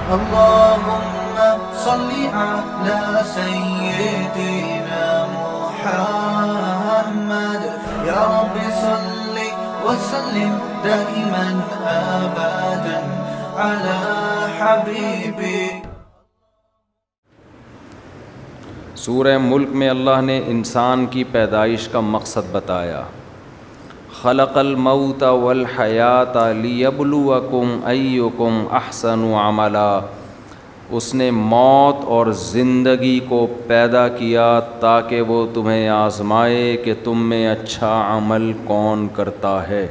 اللهم صل على سيدنا محمد يا رب صل وسلم دائما أبدا على حبيبك. سورہ ملک میں اللہ نے انسان کی پیدائش کا مقصد بتایا. خلق الموت والحیات لیبلوکم ایکم احسن عملا. اس نے موت اور زندگی کو پیدا کیا تاکہ وہ تمہیں آزمائے کہ تم میں اچھا عمل کون کرتا ہے.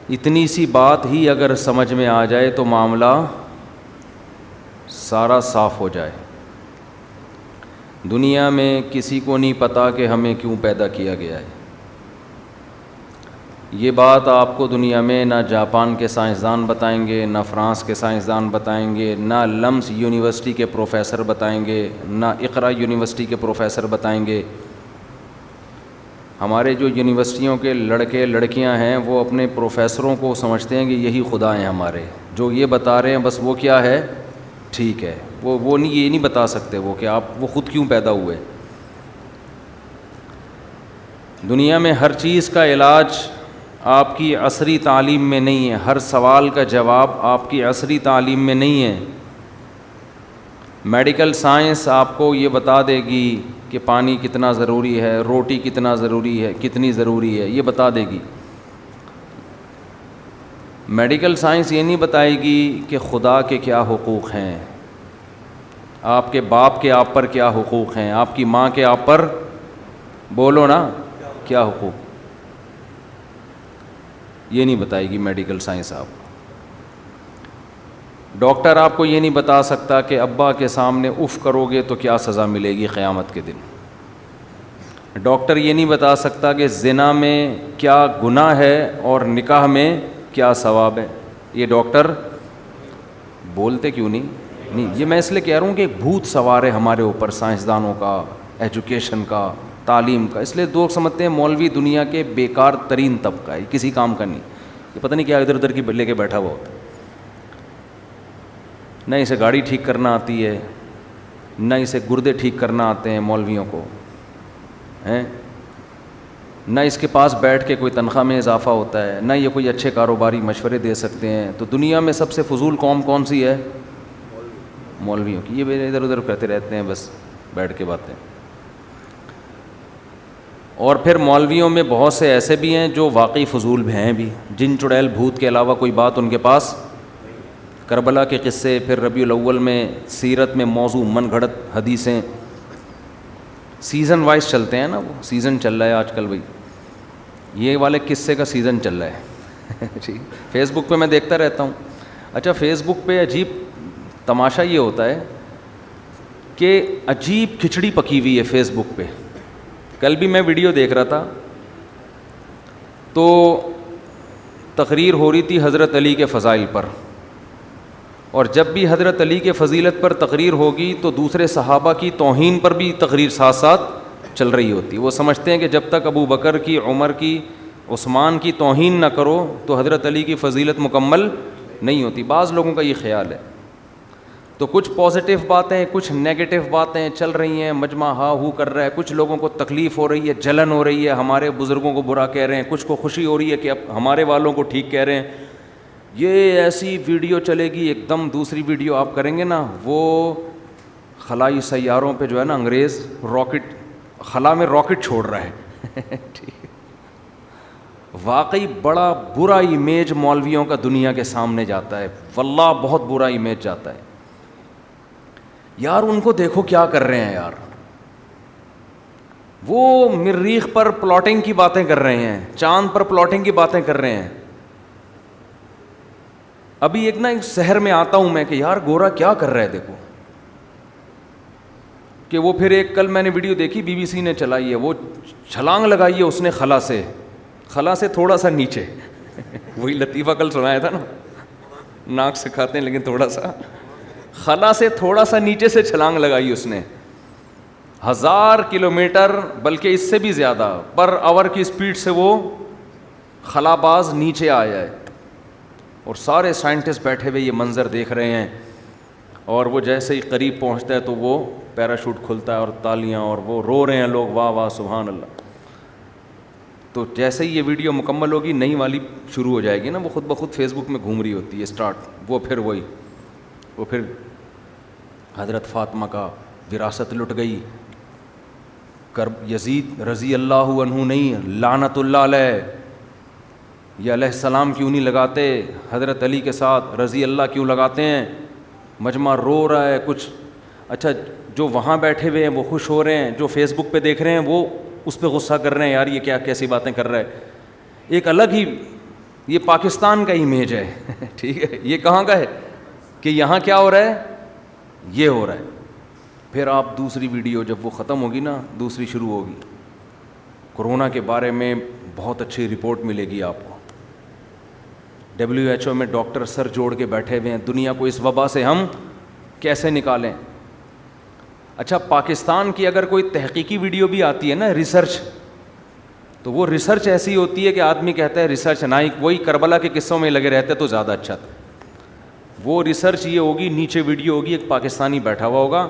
اتنی سی بات ہی اگر سمجھ میں آ جائے تو معاملہ سارا صاف ہو جائے. دنیا میں کسی کو نہیں پتہ کہ ہمیں کیوں پیدا کیا گیا ہے. یہ بات آپ کو دنیا میں نہ جاپان کے سائنسدان بتائیں گے، نہ فرانس کے سائنسدان بتائیں گے، نہ لمس یونیورسٹی کے پروفیسر بتائیں گے، نہ اقرا یونیورسٹی کے پروفیسر بتائیں گے. ہمارے جو یونیورسٹیوں کے لڑکے لڑکیاں ہیں وہ اپنے پروفیسروں کو سمجھتے ہیں کہ یہی خدا ہیں ہمارے، جو یہ بتا رہے ہیں بس وہ کیا ہے، ٹھیک ہے. وہ نہیں، یہ نہیں بتا سکتے وہ کہ وہ خود کیوں پیدا ہوئے. دنیا میں ہر چیز کا علاج آپ کی عصری تعلیم میں نہیں ہے، ہر سوال کا جواب آپ کی عصری تعلیم میں نہیں ہے. میڈیکل سائنس آپ کو یہ بتا دے گی کہ پانی کتنا ضروری ہے، روٹی کتنا ضروری ہے، کتنی ضروری ہے، یہ بتا دے گی. میڈیکل سائنس یہ نہیں بتائے گی کہ خدا کے کیا حقوق ہیں، آپ کے باپ کے آپ پر کیا حقوق ہیں، آپ کی ماں کے آپ پر بولو نا کیا حقوق. یہ نہیں بتائے گی میڈیکل سائنس. آپ ڈاکٹر آپ کو یہ نہیں بتا سکتا کہ ابا کے سامنے اف کرو گے تو کیا سزا ملے گی قیامت کے دن. ڈاکٹر یہ نہیں بتا سکتا کہ زنا میں کیا گناہ ہے اور نکاح میں کیا ثواب ہے. یہ ڈاکٹر بولتے کیوں نہیں؟ یہ میں اس لیے کہہ رہا ہوں کہ ایک بھوت سوار ہے ہمارے اوپر، سائنسدانوں کا، ایجوکیشن کا، تعلیم کا. اس لیے لوگ سمجھتے ہیں مولوی دنیا کے بیکار ترین طبقہ ہے، کسی کام کا نہیں. یہ پتہ نہیں کیا ادھر ادھر کی لے کے بیٹھا ہوا ہوتا ہے. نہ اسے گاڑی ٹھیک کرنا آتی ہے، نہ اسے گردے ٹھیک کرنا آتے ہیں مولویوں کو ہیں، نہ اس کے پاس بیٹھ کے کوئی تنخواہ میں اضافہ ہوتا ہے، نہ یہ کوئی اچھے کاروباری مشورے دے سکتے ہیں. تو دنیا میں سب سے فضول قوم کون سی ہے؟ مولویوں کی. یہ ادھر ادھر کرتے رہتے ہیں بس بیٹھ کے باتیں. اور پھر مولویوں میں بہت سے ایسے بھی ہیں جو واقعی فضول ہیں بھی، جن چڑیل بھوت کے علاوہ کوئی بات ان کے پاس. کربلا کے قصے، پھر ربیع الاول میں سیرت میں موضوع من گھڑت حدیثیں، سیزن وائز چلتے ہیں نا. وہ سیزن چل رہا ہے آج کل بھائی، یہ والے قصے کا سیزن چل رہا ہے. ٹھیک، فیس بک پہ میں دیکھتا رہتا ہوں. اچھا، فیس بک پہ عجیب تماشا یہ ہوتا ہے کہ عجیب کھچڑی پکی ہوئی ہے فیس بک پہ. کل بھی میں ویڈیو دیکھ رہا تھا تو تقریر ہو رہی تھی حضرت علی کے فضائل پر، اور جب بھی حضرت علی کے فضیلت پر تقریر ہوگی تو دوسرے صحابہ کی توہین پر بھی تقریر ساتھ ساتھ چل رہی ہوتی. وہ سمجھتے ہیں کہ جب تک ابو بکر کی، عمر کی، عثمان کی توہین نہ کرو تو حضرت علی کی فضیلت مکمل نہیں ہوتی. بعض لوگوں کا یہ خیال ہے. تو کچھ پازیٹیو باتیں، کچھ نیگیٹو باتیں چل رہی ہیں، مجمع ہا ہو کر رہا ہے. کچھ لوگوں کو تکلیف ہو رہی ہے، جلن ہو رہی ہے، ہمارے بزرگوں کو برا کہہ رہے ہیں. کچھ کو خوشی ہو رہی ہے کہ اب ہمارے والوں کو ٹھیک کہہ رہے ہیں. یہ ایسی ویڈیو چلے گی ایک دم. دوسری ویڈیو آپ کریں گے نا، وہ خلائی سیاروں پہ جو ہے نا انگریز راکٹ، خلا میں راکٹ چھوڑ رہا ہے. واقعی بڑا برا امیج مولویوں کا دنیا کے سامنے جاتا ہے. واللہ بہت برا امیج جاتا ہے. یار ان کو دیکھو کیا کر رہے ہیں یار. وہ مریخ پر پلاٹنگ کی باتیں کر رہے ہیں، چاند پر پلاٹنگ کی باتیں کر رہے ہیں. ابھی ایک شہر میں آتا ہوں میں کہ یار گورا کیا کر رہا ہے دیکھو. کہ وہ پھر ایک کل میں نے ویڈیو دیکھی، بی بی سی نے چلائی ہے، وہ چھلانگ لگائی ہے اس نے خلا سے تھوڑا سا نیچے. وہی لطیفہ کل سنایا تھا نا، ناک سے کھاتے ہیں لیکن تھوڑا سا، خلا سے تھوڑا سا نیچے سے چھلانگ لگائی اس نے. 1000 کلومیٹر بلکہ اس سے بھی زیادہ پر آور کی اسپیڈ سے وہ خلا باز نیچے آیا ہے. اور سارے سائنٹسٹ بیٹھے ہوئے یہ منظر دیکھ رہے ہیں, اور وہ جیسے ہی قریب پہنچتا ہے تو وہ پیراشوٹ کھلتا ہے اور تالیاں, اور وہ رو رہے ہیں لوگ, واہ واہ سبحان اللہ. تو جیسے ہی یہ ویڈیو مکمل ہوگی نئی والی شروع ہو جائے گی نا, وہ خود بخود فیس بک میں گھوم رہی ہوتی ہے اسٹارٹ, وہ پھر حضرت فاطمہ کا وراثت لٹ گئی, یزید رضی اللہ عنہ نہیں, لعنت اللہ علیہ, یہ علیہ السلام کیوں نہیں لگاتے, حضرت علی کے ساتھ رضی اللہ کیوں لگاتے ہیں, مجمع رو رہا ہے کچھ. اچھا جو وہاں بیٹھے ہوئے ہیں وہ خوش ہو رہے ہیں, جو فیس بک پہ دیکھ رہے ہیں وہ اس پہ غصہ کر رہے ہیں, یار یہ کیا کیسی باتیں کر رہا ہے. ایک الگ ہی یہ پاکستان کا امیج ہے ٹھیک ہے, یہ کہاں کا ہے کہ یہاں کیا ہو رہا ہے, یہ ہو رہا ہے. پھر آپ دوسری ویڈیو جب وہ ختم ہوگی نا, دوسری شروع ہوگی, کورونا کے بارے میں بہت اچھی رپورٹ ملے گی آپ کو. WHO میں ڈاکٹر سر جوڑ کے بیٹھے ہوئے ہیں, دنیا کو اس وبا سے ہم کیسے نکالیں. اچھا پاکستان کی اگر کوئی تحقیقی ویڈیو بھی آتی ہے نا, ریسرچ, تو وہ ریسرچ ایسی ہوتی ہے کہ آدمی کہتا ہے ریسرچ نہ, وہی کربلا کے قصوں میں لگے رہتے تو زیادہ اچھا تھا. وہ ریسرچ یہ ہوگی, نیچے ویڈیو ہوگی, ایک پاکستانی بیٹھا ہوا ہوگا,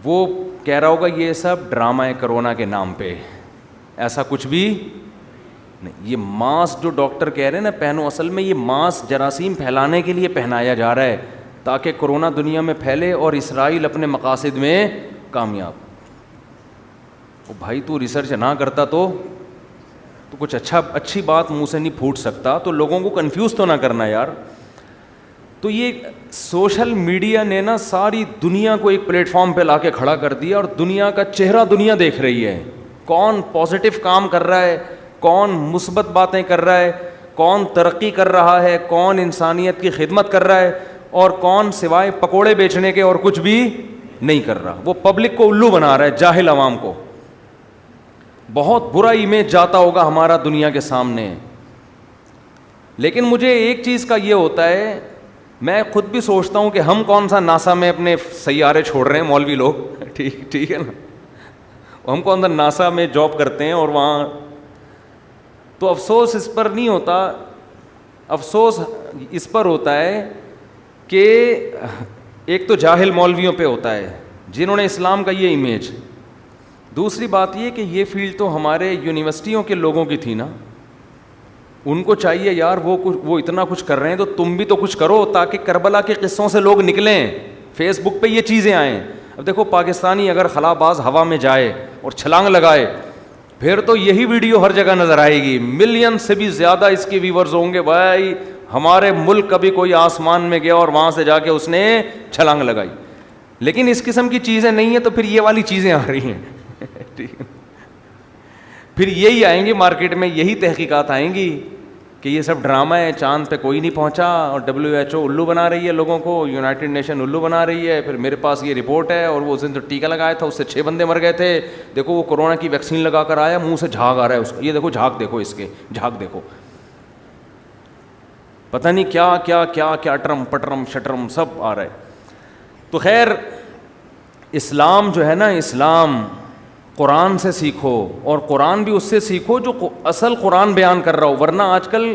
وہ کہہ رہا ہوگا یہ سب ڈرامہ ہے کرونا کے نام پہ, ایسا کچھ بھی نہیں. یہ ماسک جو ڈاکٹر کہہ رہے ہیں نا پہنو, اصل میں یہ ماسک جراثیم پھیلانے کے لیے پہنایا جا رہا ہے تاکہ کرونا دنیا میں پھیلے اور اسرائیل اپنے مقاصد میں کامیاب. او بھائی تو ریسرچ نہ کرتا تو کچھ اچھی بات منہ سے نہیں پھوٹ سکتا, تو لوگوں کو کنفیوز تو نہ کرنا یار. تو یہ سوشل میڈیا نے نا ساری دنیا کو ایک پلیٹ فارم پہ لا کے کھڑا کر دیا, اور دنیا کا چہرہ دنیا دیکھ رہی ہے, کون پازیٹیو کام کر رہا ہے, کون مثبت باتیں کر رہا ہے, کون ترقی کر رہا ہے, کون انسانیت کی خدمت کر رہا ہے, اور کون سوائے پکوڑے بیچنے کے اور کچھ بھی نہیں کر رہا. وہ پبلک کو الو بنا رہا ہے, جاہل عوام کو. بہت برا امیج جاتا ہوگا ہمارا دنیا کے سامنے. لیکن مجھے ایک چیز کا یہ ہوتا ہے, میں خود بھی سوچتا ہوں کہ ہم کون سا ناسا میں اپنے سیارے چھوڑ رہے ہیں مولوی لوگ, ٹھیک ہے نا, ہم کون سا ناسا میں جاب کرتے ہیں اور وہاں. تو افسوس اس پر نہیں ہوتا, افسوس اس پر ہوتا ہے کہ ایک تو جاہل مولویوں پہ ہوتا ہے جنہوں نے اسلام کا یہ امیج. دوسری بات یہ کہ یہ فیلڈ تو ہمارے یونیورسٹیوں کے لوگوں کی تھی نا, ان کو چاہیے یار وہ اتنا کچھ کر رہے ہیں تو تم بھی تو کچھ کرو تاکہ کربلا کے قصوں سے لوگ نکلیں, فیس بک پہ یہ چیزیں آئیں. اب دیکھو پاکستانی اگر خلا باز ہوا میں جائے اور چھلانگ لگائے پھر تو یہی ویڈیو ہر جگہ نظر آئے گی, ملین سے بھی زیادہ اس کے ویورز ہوں گے. بھائی ہمارے ملک کبھی کوئی آسمان میں گیا اور وہاں سے جا کے اس نے چھلانگ لگائی. لیکن اس قسم کی چیزیں نہیں ہیں تو پھر یہ والی چیزیں آ رہی ہیں پھر یہی آئیں گی مارکیٹ میں, یہی تحقیقات آئیں گی کہ یہ سب ڈرامہ ہے, چاند پہ کوئی نہیں پہنچا, اور WHO الو بنا رہی ہے لوگوں کو, یونائٹڈ نیشن الو بنا رہی ہے. پھر میرے پاس یہ رپورٹ ہے, اور وہ اس دن جو ٹیکہ لگایا تھا اس سے 6 بندے مر گئے تھے. دیکھو وہ کورونا کی ویکسین لگا کر آیا, منہ سے جھاگ آ رہا ہے اس کا, یہ دیکھو جھاگ دیکھو, اس کے جھاگ دیکھو, پتہ نہیں کیا کیا کیا کیا ٹرم پٹرم شٹرم سب آ رہا ہے. تو خیر اسلام جو ہے نا, اسلام قرآن سے سیکھو, اور قرآن بھی اس سے سیکھو جو اصل قرآن بیان کر رہا ہو. ورنہ آج کل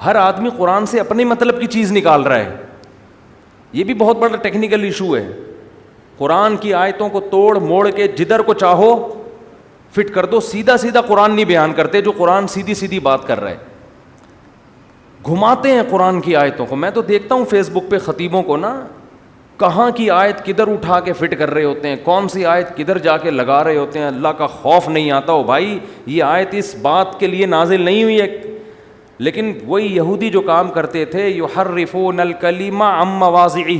ہر آدمی قرآن سے اپنے مطلب کی چیز نکال رہا ہے, یہ بھی بہت بڑا ٹیکنیکل ایشو ہے. قرآن کی آیتوں کو توڑ موڑ کے جدھر کو چاہو فٹ کر دو, سیدھا سیدھا قرآن نہیں بیان کرتے جو قرآن سیدھی سیدھی بات کر رہا ہے. گھماتے ہیں قرآن کی آیتوں کو. میں تو دیکھتا ہوں فیس بک پہ خطیبوں کو نا, کہاں کی آیت کدھر اٹھا کے فٹ کر رہے ہوتے ہیں, کون سی آیت کدھر جا کے لگا رہے ہوتے ہیں. اللہ کا خوف نہیں آتا ہو بھائی, یہ آیت اس بات کے لیے نازل نہیں ہوئی ہے. لیکن وہی یہودی جو کام کرتے تھے, یحرفون الکلم عن مواضعہ,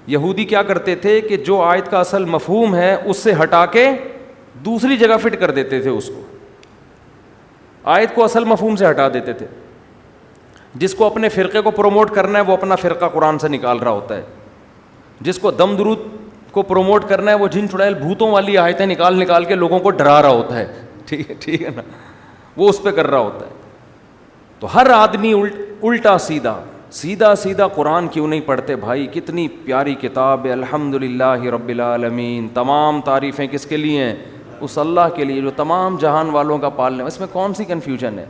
یہودی کیا کرتے تھے کہ جو آیت کا اصل مفہوم ہے اس سے ہٹا کے دوسری جگہ فٹ کر دیتے تھے اس کو, آیت کو اصل مفہوم سے ہٹا دیتے تھے. جس کو اپنے فرقے کو پروموٹ کرنا ہے وہ اپنا فرقہ قرآن سے نکال رہا ہوتا ہے, جس کو دم درود کو پروموٹ کرنا ہے وہ جن چڑیل بھوتوں والی آیتیں نکال کے لوگوں کو ڈرا رہا ہوتا ہے. ٹھیک ہے نا, وہ اس پہ کر رہا ہوتا ہے. تو ہر آدمی الٹا سیدھا قرآن کیوں نہیں پڑھتے بھائی؟ کتنی پیاری کتاب ہے, الحمدللہ رب العالمین. تمام تعریفیں کس کے لیے ہیں؟ اس اللہ کے لیے جو تمام جہان والوں کا پالنے. اس میں کون سی کنفیوژن ہے؟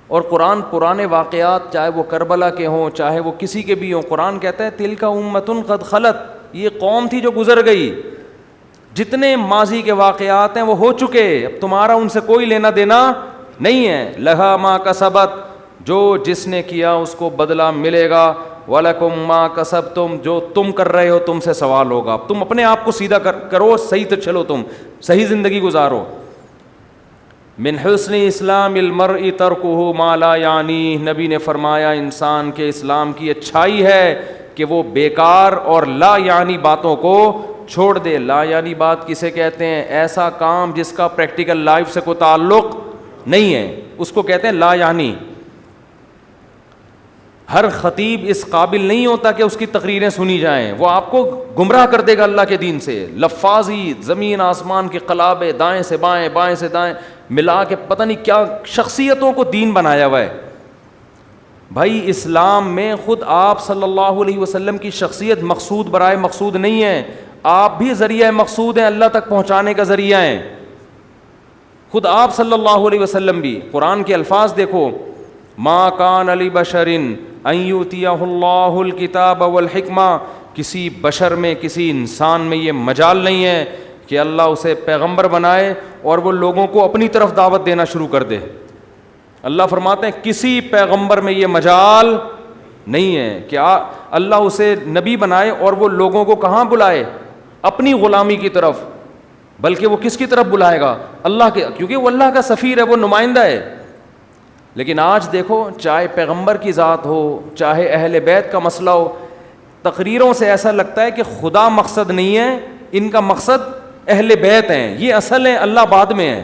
اور قرآن پرانے واقعات چاہے وہ کربلا کے ہوں چاہے وہ کسی کے بھی ہوں، قرآن کہتا ہے تلک امۃ قد خلت، یہ قوم تھی جو گزر گئی، جتنے ماضی کے واقعات ہیں وہ ہو چکے، اب تمہارا ان سے کوئی لینا دینا نہیں ہے. لہا ما کسبت، جو جس نے کیا اس کو بدلہ ملے گا، وَلَكُمْ مَا كَسَبْتُمْ، جو تم کر رہے ہو تم سے سوال ہوگا. تم اپنے آپ کو سیدھا کرو، صحیح تو چلو، تم صحیح زندگی گزارو. من حسن اسلام المرء ترکہ ما لا یعنی، نبی نے فرمایا انسان کے اسلام کی اچھائی ہے کہ وہ بیکار اور لا یعنی باتوں کو چھوڑ دے. لا یعنی بات کسے کہتے ہیں؟ ایسا کام جس کا پریکٹیکل لائف سے کوئی تعلق نہیں ہے، اس کو کہتے ہیں لا یعنی. ہر خطیب اس قابل نہیں ہوتا کہ اس کی تقریریں سنی جائیں، وہ آپ کو گمراہ کر دے گا اللہ کے دین سے. لفاظی زمین آسمان کے قلابے، دائیں سے بائیں بائیں سے دائیں ملا کے پتہ نہیں کیا شخصیتوں کو دین بنایا ہوا ہے. بھائی اسلام میں خود آپ صلی اللہ علیہ وسلم کی شخصیت مقصود برائے مقصود نہیں ہے، آپ بھی ذریعہ مقصود ہیں، اللہ تک پہنچانے کا ذریعہ ہیں. خود آپ صلی اللہ علیہ وسلم بھی، قرآن کے الفاظ دیکھو، ما کان لبشر ان یؤتیہ اللہ الکتاب والحکمہ، کسی بشر میں کسی انسان میں یہ مجال نہیں ہے کہ اللہ اسے پیغمبر بنائے اور وہ لوگوں کو اپنی طرف دعوت دینا شروع کر دے. اللہ فرماتے ہیں کسی پیغمبر میں یہ مجال نہیں ہے کہ اللہ اسے نبی بنائے اور وہ لوگوں کو کہاں بلائے؟ اپنی غلامی کی طرف. بلکہ وہ کس کی طرف بلائے گا؟ اللہ کے، کیونکہ وہ اللہ کا سفیر ہے، وہ نمائندہ ہے. لیکن آج دیکھو، چاہے پیغمبر کی ذات ہو چاہے اہل بیت کا مسئلہ ہو، تقریروں سے ایسا لگتا ہے کہ خدا مقصد نہیں ہے، ان کا مقصد اہل بیت ہیں، یہ اصل ہے، اللہ بعد میں ہے.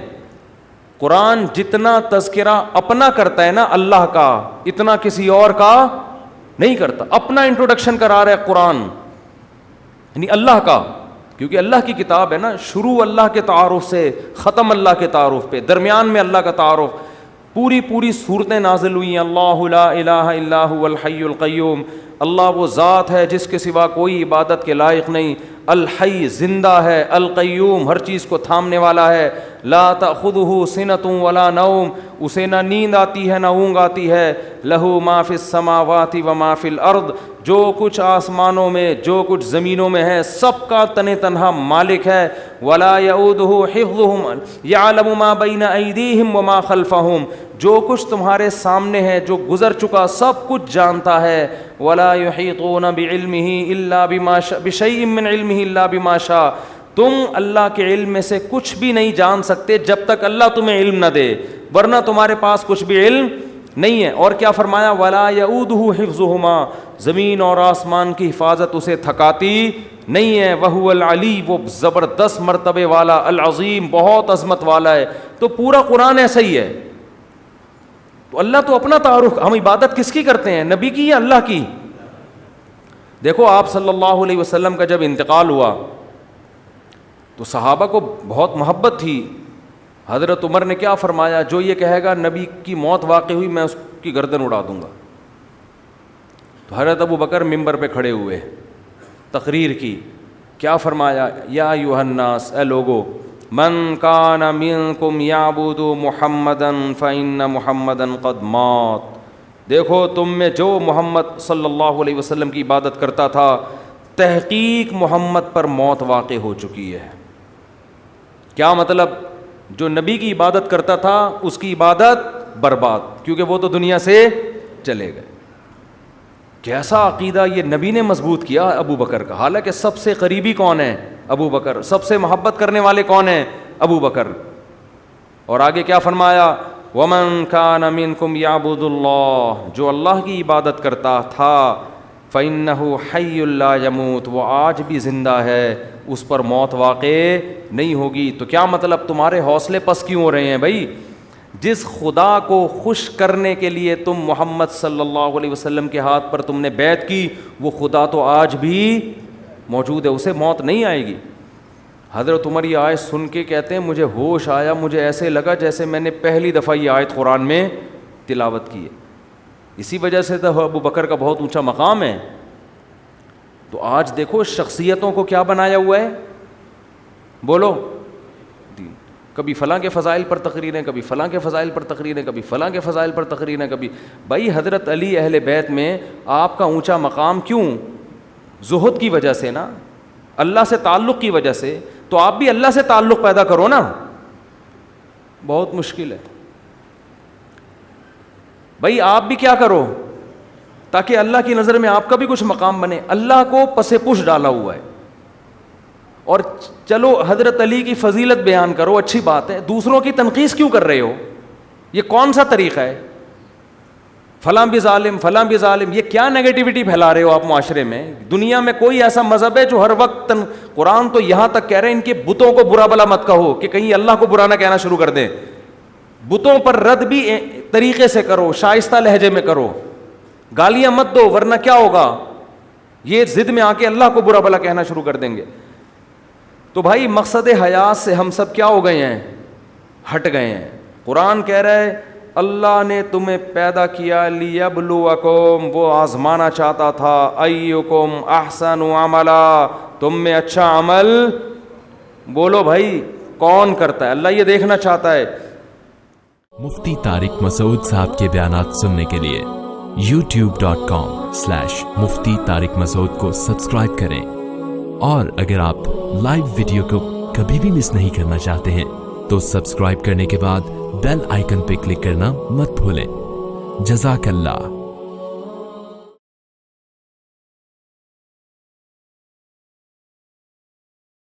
قرآن جتنا تذکرہ اپنا کرتا ہے نا اللہ کا، اتنا کسی اور کا نہیں کرتا. اپنا انٹروڈکشن کرا رہا ہے قرآن، یعنی اللہ کا، کیونکہ اللہ کی کتاب ہے نا. شروع اللہ کے تعارف سے، ختم اللہ کے تعارف پہ، درمیان میں اللہ کا تعارف. پوری صورتیں نازل ہوئی ہیں. اللہ لا الہ الا هو الحی القیوم، اللہ وہ ذات ہے جس کے سوا کوئی عبادت کے لائق نہیں. الحی زندہ ہے، القیوم ہر چیز کو تھامنے والا ہے. لا تأخذہ سنۃ ولا نوم، اسے نہ نیند آتی ہے نہ اونگ آتی ہے. لہ ما فی السماوات و ما فی الارض، جو کچھ آسمانوں میں جو کچھ زمینوں میں ہے سب کا تن تنہا مالک ہے. ولا یعودہ حفظہم یعلم ما بین ایدیہم وما خلفہم، جو کچھ تمہارے سامنے ہے جو گزر چکا سب کچھ جانتا ہے. ولا یحیطون بعلمہ الا بما شاء، بشیء من علمہ الا بما شاء، تم اللہ کے علم میں سے کچھ بھی نہیں جان سکتے جب تک اللہ تمہیں علم نہ دے، ورنہ تمہارے پاس کچھ بھی علم نہیں ہے. اور کیا فرمایا؟ ولا یعودہ حفظہما، زمین اور آسمان کی حفاظت اسے تھکاتی نہیں ہے. وہو العلی، وہ زبردست مرتبے والا، العظیم بہت عظمت والا ہے. تو پورا قرآن ایسا ہی ہے. تو اللہ تو اپنا تعارف، ہم عبادت کس کی کرتے ہیں؟ نبی کی یا اللہ کی؟ دیکھو آپ صلی اللہ علیہ وسلم کا جب انتقال ہوا تو صحابہ کو بہت محبت تھی. حضرت عمر نے کیا فرمایا؟ جو یہ کہے گا نبی کی موت واقع ہوئی میں اس کی گردن اڑا دوں گا. تو حضرت ابو بکر ممبر پہ کھڑے ہوئے، تقریر کی. کیا فرمایا؟ یا ایھا الناس، اے لوگو، من کان منکم یعبد محمدا فإن محمدا قد مات. دیکھو تم میں جو محمد صلی اللہ علیہ وسلم کی عبادت کرتا تھا، تحقیق محمد پر موت واقع ہو چکی ہے. کیا مطلب؟ جو نبی کی عبادت کرتا تھا اس کی عبادت برباد، کیونکہ وہ تو دنیا سے چلے گئے. کیسا عقیدہ یہ نبی نے مضبوط کیا ابو بکر کا. حالانکہ سب سے قریبی کون ہے؟ ابو بکر. سب سے محبت کرنے والے کون ہیں؟ ابو بکر. اور آگے کیا فرمایا؟ ومن کان منکم یعبد اللہ، جو اللہ کی عبادت کرتا تھا، فإنہ حی لا یموت، وہ آج بھی زندہ ہے، اس پر موت واقع نہیں ہوگی. تو کیا مطلب؟ تمہارے حوصلے پس کیوں ہو رہے ہیں بھائی؟ جس خدا کو خوش کرنے کے لیے تم محمد صلی اللہ علیہ وسلم کے ہاتھ پر تم نے بیعت کی، وہ خدا تو آج بھی موجود ہے، اسے موت نہیں آئے گی. حضرت عمر یہ آیت سن کے کہتے ہیں مجھے ہوش آیا، مجھے ایسے لگا جیسے میں نے پہلی دفعہ یہ آیت قرآن میں تلاوت کی ہے. اسی وجہ سے تو ابو بکر کا بہت اونچا مقام ہے. تو آج دیکھو شخصیتوں کو کیا بنایا ہوا ہے، بولو دین. کبھی فلاں کے فضائل پر تقریریں، کبھی فلاں کے فضائل پر تقریریں، کبھی فلاں کے فضائل پر تقریریں، کبھی بھائی حضرت علی اہل بیت میں آپ کا اونچا مقام کیوں؟ زہد کی وجہ سے نا، اللہ سے تعلق کی وجہ سے. تو آپ بھی اللہ سے تعلق پیدا کرو نا. بہت مشکل ہے بھائی. آپ بھی کیا کرو تاکہ اللہ کی نظر میں آپ کا بھی کچھ مقام بنے. اللہ کو پس پش ڈالا ہوا ہے. اور چلو حضرت علی کی فضیلت بیان کرو، اچھی بات ہے، دوسروں کی تنقیص کیوں کر رہے ہو؟ یہ کون سا طریقہ ہے؟ فلاں بھی ظالم، فلاں بھی ظالم، یہ کیا نیگیٹیوٹی پھیلا رہے ہو آپ معاشرے میں؟ دنیا میں کوئی ایسا مذہب ہے جو ہر وقت قرآن تو یہاں تک کہہ رہے ہیں ان کے بتوں کو برا بلا مت کہو کہ کہیں اللہ کو برا نہ کہنا شروع کر دیں. بتوں پر رد بھی طریقے سے کرو، شائستہ لہجے میں کرو، گالیاں مت دو ورنہ کیا ہوگا؟ یہ ضد میں آ کے اللہ کو برا بلا کہنا شروع کر دیں گے. تو بھائی مقصد حیات سے ہم سب کیا ہو گئے ہیں؟ ہٹ گئے ہیں. قرآن کہہ رہا ہے اللہ نے تمہیں پیدا کیا لیبلوکم، وہ آزمانا چاہتا تھا، ایکم احسن عملا، تم میں اچھا عمل بولو بھائی کون کرتا ہے، اللہ یہ دیکھنا چاہتا ہے. مفتی طارق مسعود صاحب کے بیانات سننے کے لیے youtube.com/مفتی طارق مسعود کو سبسکرائب کریں. اور اگر آپ لائیو ویڈیو کو کبھی بھی مس نہیں کرنا چاہتے ہیں تو سبسکرائب کرنے کے بعد بیل آئیکن پہ کلک کرنا مت بھولیں. جزاک اللہ.